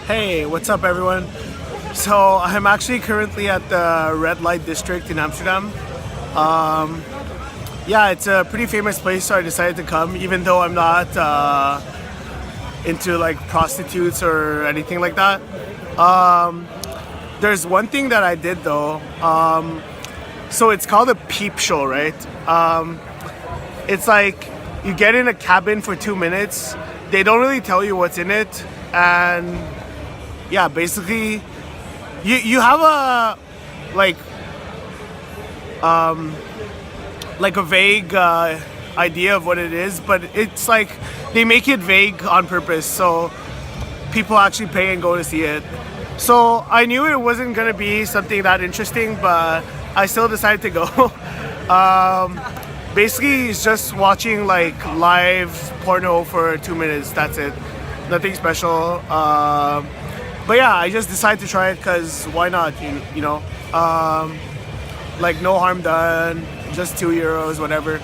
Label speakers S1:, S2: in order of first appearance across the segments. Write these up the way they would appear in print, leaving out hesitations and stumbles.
S1: Hey, what's up, everyone? So, I'm actually currently at the red light district in Amsterdam. Yeah, it's a pretty famous place, so I decided to come, even though I'm not into like prostitutes or anything like that. There's one thing that I did though. So, it's called a peep show, right? It's like you get in a cabin for 2 minutes, they don't really tell you what's in it, and yeah, basically you have a like like a vague idea of what it is, but it's like they make it vague on purpose so people actually pay and go to see it. So I knew it wasn't gonna be something that interesting, but I still decided to go. Basically it's just watching like live porno for 2 minutes, that's it, nothing special. But yeah, I just decided to try it because why not, you know? Like no harm done, just €2, whatever.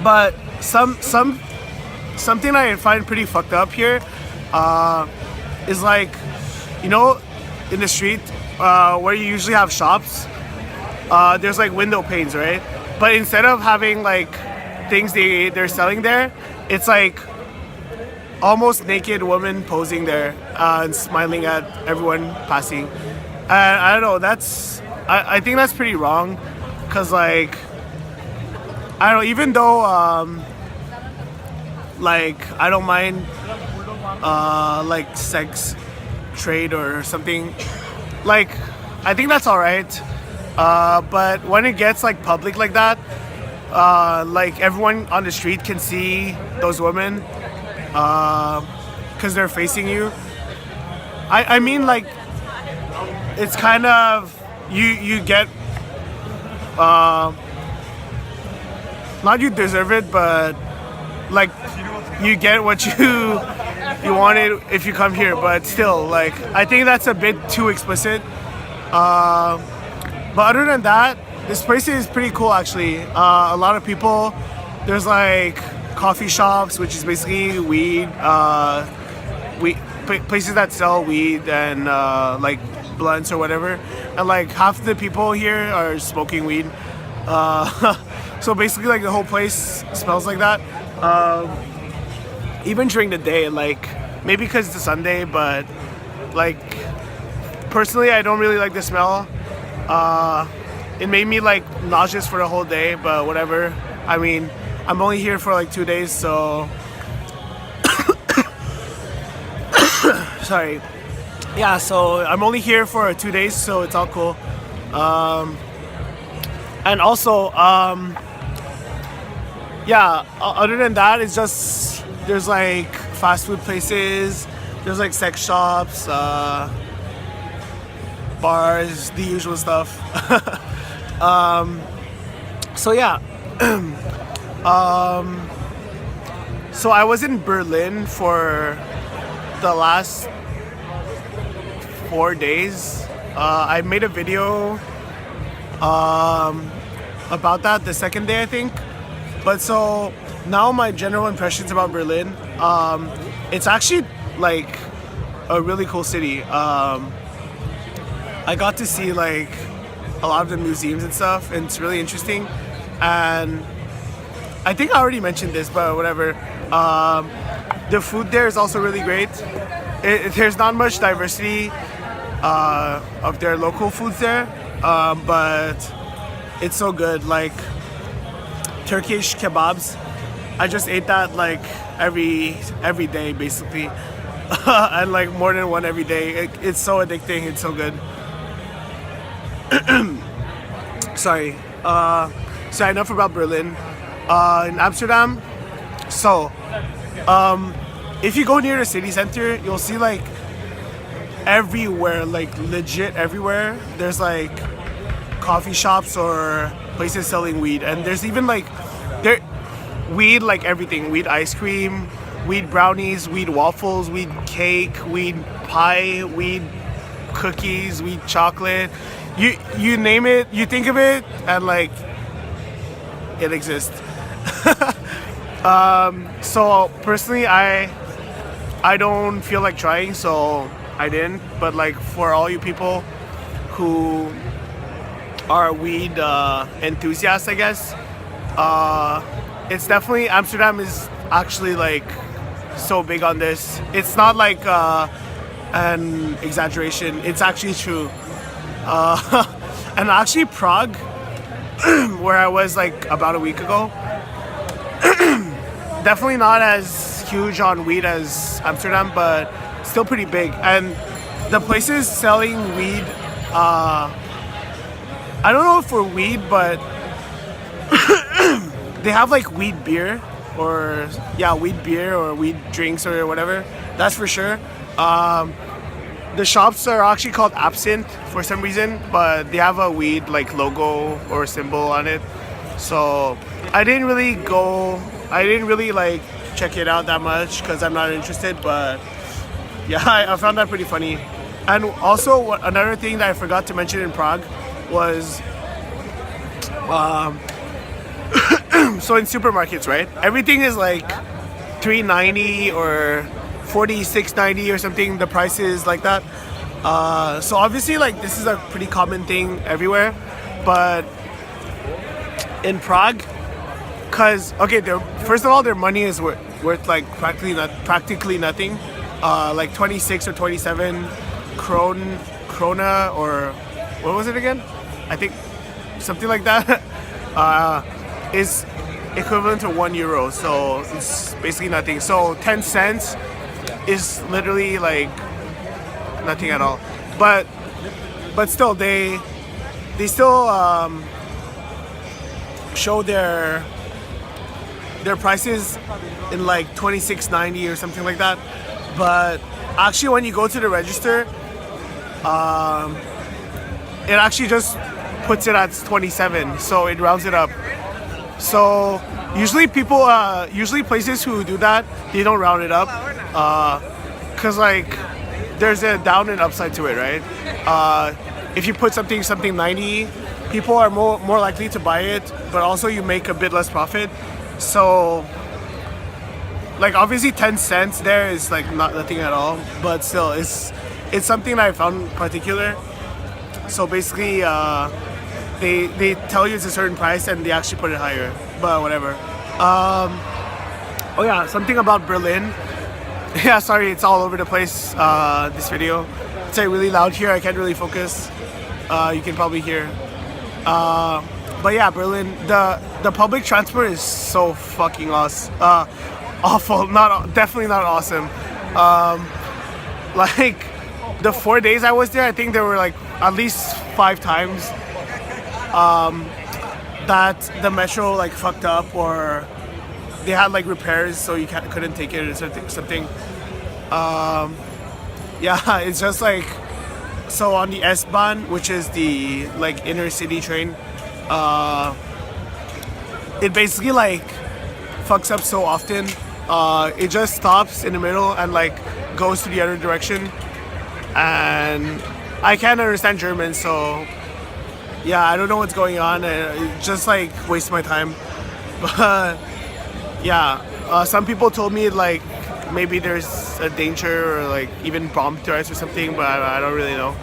S1: But something I find pretty fucked up here is like, you know, in the street where you usually have shops, there's like window panes, right? But instead of having like things they're selling there, it's like almost naked woman posing there and smiling at everyone passing. And I don't know, I think that's pretty wrong, because like I don't know, even though like I don't mind like sex trade or something, like I think that's all right. But when it gets like public like that, like everyone on the street can see those women because they're facing you. I mean, like, it's kind of you get not you deserve it, but like you get what you wanted if you come here. But still, like, I think that's a bit too explicit. But other than that, this place is pretty cool actually. A lot of people. There's like coffee shops, which is basically weed, places that sell weed and like blunts or whatever. And like half the people here are smoking weed. So basically, like the whole place smells like that. Even during the day, like maybe because it's a Sunday, but like personally, I don't really like the smell. It made me like nauseous for the whole day, but whatever. I mean, I'm only here for like 2 days, so sorry. Yeah, so I'm only here for 2 days, so it's all cool. And also, yeah, other than that, it's just there's like fast food places, there's like sex shops, bars, the usual stuff. So yeah. So I was in Berlin for the last 4 days. I made a video about that the second day, I think. But so now my general impressions about Berlin, it's actually like a really cool city. I got to see like a lot of the museums and stuff, and it's really interesting. And I think I already mentioned this, but whatever. The food there is also really great. There's not much diversity of their local foods there, but it's so good. Like Turkish kebabs, I just ate that like every day basically, and like more than one every day. It's so addicting. It's so good. Sorry. So enough about Berlin. In Amsterdam, so if you go near the city center, you'll see like everywhere, like legit everywhere, there's like coffee shops or places selling weed. And there's even like there weed, like everything: weed ice cream, weed brownies, weed waffles, weed cake, weed pie, weed cookies, weed chocolate. You name it, you think of it, and like it exists. So personally, I don't feel like trying, so I didn't. But like for all you people who are weed enthusiasts, I guess, it's definitely, Amsterdam is actually like so big on this. It's not like an exaggeration. It's actually true. And actually Prague, where I was like about a week ago, definitely not as huge on weed as Amsterdam, but still pretty big. And the places selling weed, I don't know if for weed, but they have like weed beer or weed beer or weed drinks or whatever. That's for sure. The shops are actually called Absinthe for some reason, but they have a weed like logo or symbol on it. So I didn't really like check it out that much because I'm not interested. But yeah, I found that pretty funny. And also another thing that I forgot to mention in Prague was so in supermarkets, right? Everything is like $3.90 or $46.90 or something. The price is like that. So obviously, like this is a pretty common thing everywhere, but in Prague, cause first of all, their money is worth like practically nothing. Like 26 or 27 krona or what was it again? I think something like that. Is equivalent to €1, so it's basically nothing. So 10 cents is literally like nothing at all. But still, they still show their prices in like $26.90 or something like that. But actually, when you go to the register, it actually just puts it at 27, so it rounds it up. So usually places who do that, they don't round it up, cause like there's a down and upside to it, right? If you put something 90, people are more likely to buy it, but also you make a bit less profit. So like obviously 10 cents there is like nothing at all, but still it's something that I found particular. So basically, they tell you it's a certain price and they actually put it higher, but whatever. Oh yeah, something about Berlin. Yeah, sorry, it's all over the place, this video. It's like really loud here, I can't really focus. You can probably hear. But yeah, Berlin, the public transport is so fucking awful. Definitely not awesome. Like the 4 days I was there, I think there were like at least 5 times that the metro like fucked up or they had like repairs, so you couldn't take it or something. Yeah, it's just like, so on the S-Bahn, which is the like inner city train, it basically like fucks up so often. It just stops in the middle and like goes to the other direction, and I can't understand German, so yeah, I don't know what's going on. It just like wastes my time. But yeah, some people told me like maybe there's a danger or like even bomb threats or something, but I don't really know.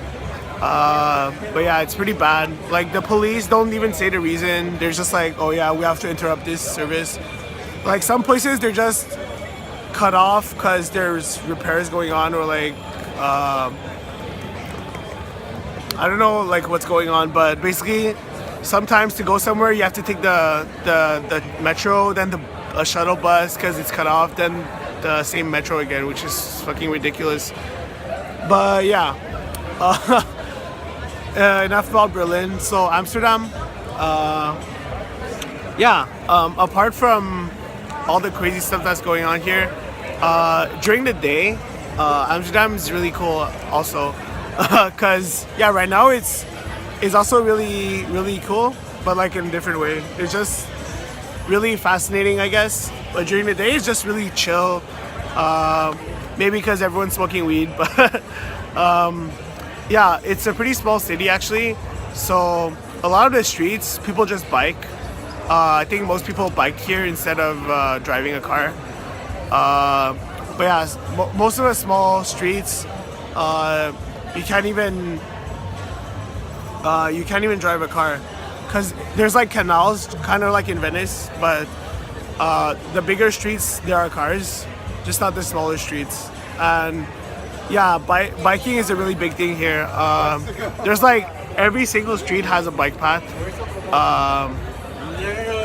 S1: But yeah, it's pretty bad. Like the police don't even say the reason. They're just like, oh yeah, we have to interrupt this service. Like some places they're just cut off because there's repairs going on, or like I don't know like what's going on, but basically sometimes to go somewhere you have to take the metro, then a shuttle bus because it's cut off, then the same metro again, which is fucking ridiculous. But yeah, enough about Berlin. So Amsterdam, apart from all the crazy stuff that's going on here, during the day, Amsterdam is really cool also. Cause yeah, right now it's also really, really cool, but like in a different way. It's just really fascinating, I guess. But during the day, it's just really chill. Maybe because everyone's smoking weed, but yeah, it's a pretty small city actually. So a lot of the streets, people just bike. I think most people bike here instead of driving a car. But yeah, most of the small streets, you can't even drive a car because there's like canals, kind of like in Venice. But the bigger streets, there are cars, just not the smaller streets. And yeah, biking is a really big thing here. There's like every single street has a bike path,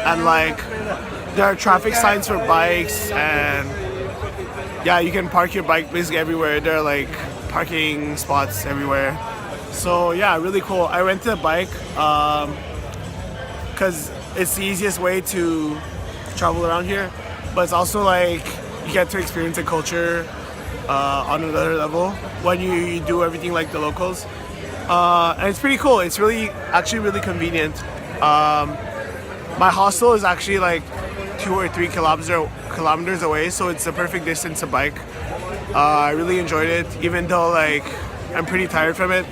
S1: and like there are traffic signs for bikes, and yeah, you can park your bike basically everywhere. There are like parking spots everywhere. So yeah, really cool. I rented a bike because it's the easiest way to travel around here, but it's also like you get to experience the culture on another level when you do everything like the locals, and it's pretty cool. It's actually really convenient. My hostel is actually like 2 or 3 kilometers away, so it's the perfect distance to bike. I really enjoyed it, even though like I'm pretty tired from it.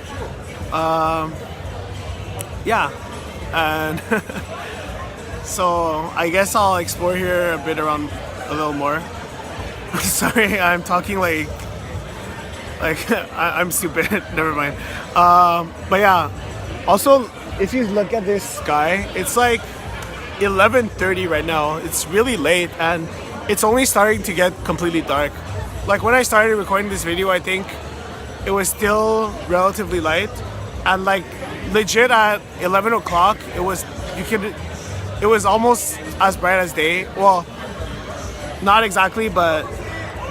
S1: Yeah, and so I guess I'll explore here a bit around a little more. Sorry, I'm talking like I'm stupid. Never mind. But yeah, also if you look at this sky, it's like 11:30 right now. It's really late and it's only starting to get completely dark. Like when I started recording this video, I think it was still relatively light, and like legit at 11 o'clock, it was almost as bright as day. Well, not exactly, but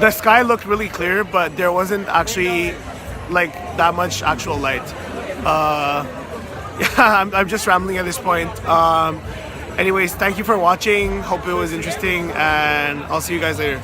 S1: the sky looked really clear, but there wasn't actually like that much actual light. Yeah, I'm just rambling at this point. Anyways, thank you for watching. Hope it was interesting, and I'll see you guys later.